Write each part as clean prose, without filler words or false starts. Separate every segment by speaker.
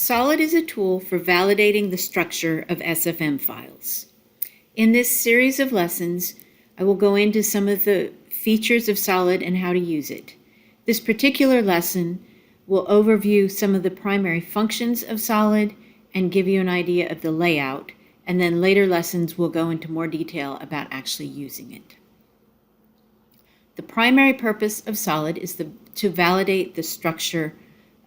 Speaker 1: SOLID is a tool for validating the structure of SFM files. In this series of lessons, I will go into some of the features of SOLID and how to use it. This particular lesson will overview some of the primary functions of SOLID and give you an idea of the layout, and then later lessons will go into more detail about actually using it. The primary purpose of SOLID is to validate the structure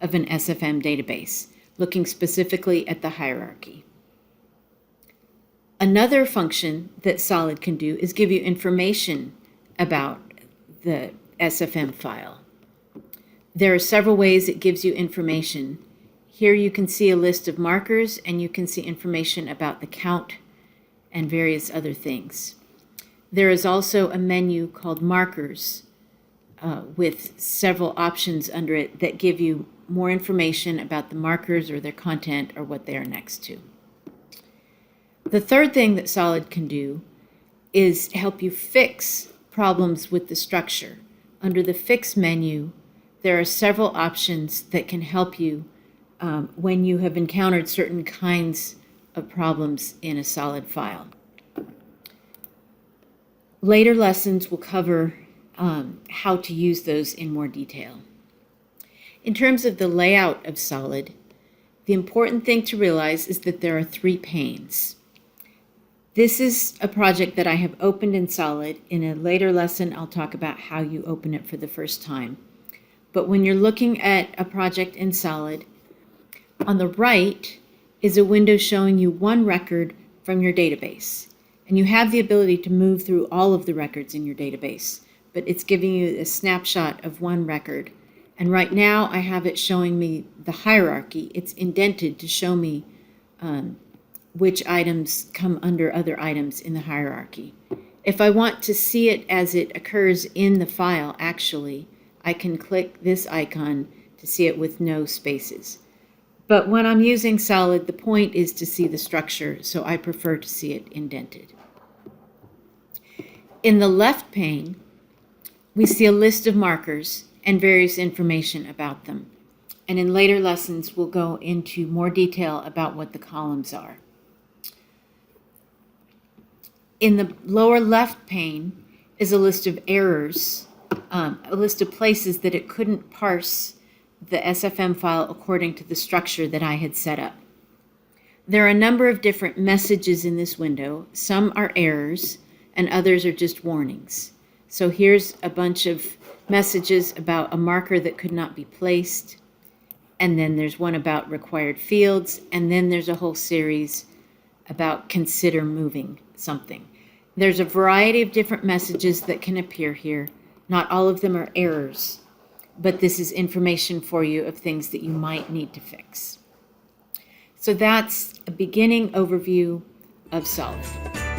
Speaker 1: of an SFM database, looking specifically at the hierarchy. Another function that SOLID can do is give you information about the SFM file. There are several ways it gives you information. Here you can see a list of markers, and you can see information about the count and various other things. There is also a menu called Markers with several options under it that give you more information about the markers or their content or what they are next to. The third thing that SOLID can do is help you fix problems with the structure. Under the Fix menu, there are several options that can help you when you have encountered certain kinds of problems in a SOLID file. Later lessons will cover how to use those in more detail. In terms of the layout of SOLID, the important thing to realize is that there are 3 panes. This is a project that I have opened in SOLID. In a later lesson, I'll talk about how you open it for the first time. But when you're looking at a project in SOLID, on the right is a window showing you one record from your database. And you have the ability to move through all of the records in your database, but it's giving you a snapshot of one record. And right now I have it showing me the hierarchy. It's indented to show me which items come under other items in the hierarchy. If I want to see it as it occurs in the file, actually, I can click this icon to see it with no spaces. But when I'm using SOLID, the point is to see the structure, so I prefer to see it indented. In the left pane, we see a list of markers and various information about them. And in later lessons, we'll go into more detail about what the columns are. In the lower left pane is a list of errors, a list of places that it couldn't parse the SFM file according to the structure that I had set up. There are a number of different messages in this window. Some are errors and others are just warnings. So here's a bunch of messages about a marker that could not be placed, and then there's one about required fields, and then there's a whole series about consider moving something. There's a variety of different messages that can appear here. Not all of them are errors, but this is information for you of things that you might need to fix. So that's a beginning overview of SOLID.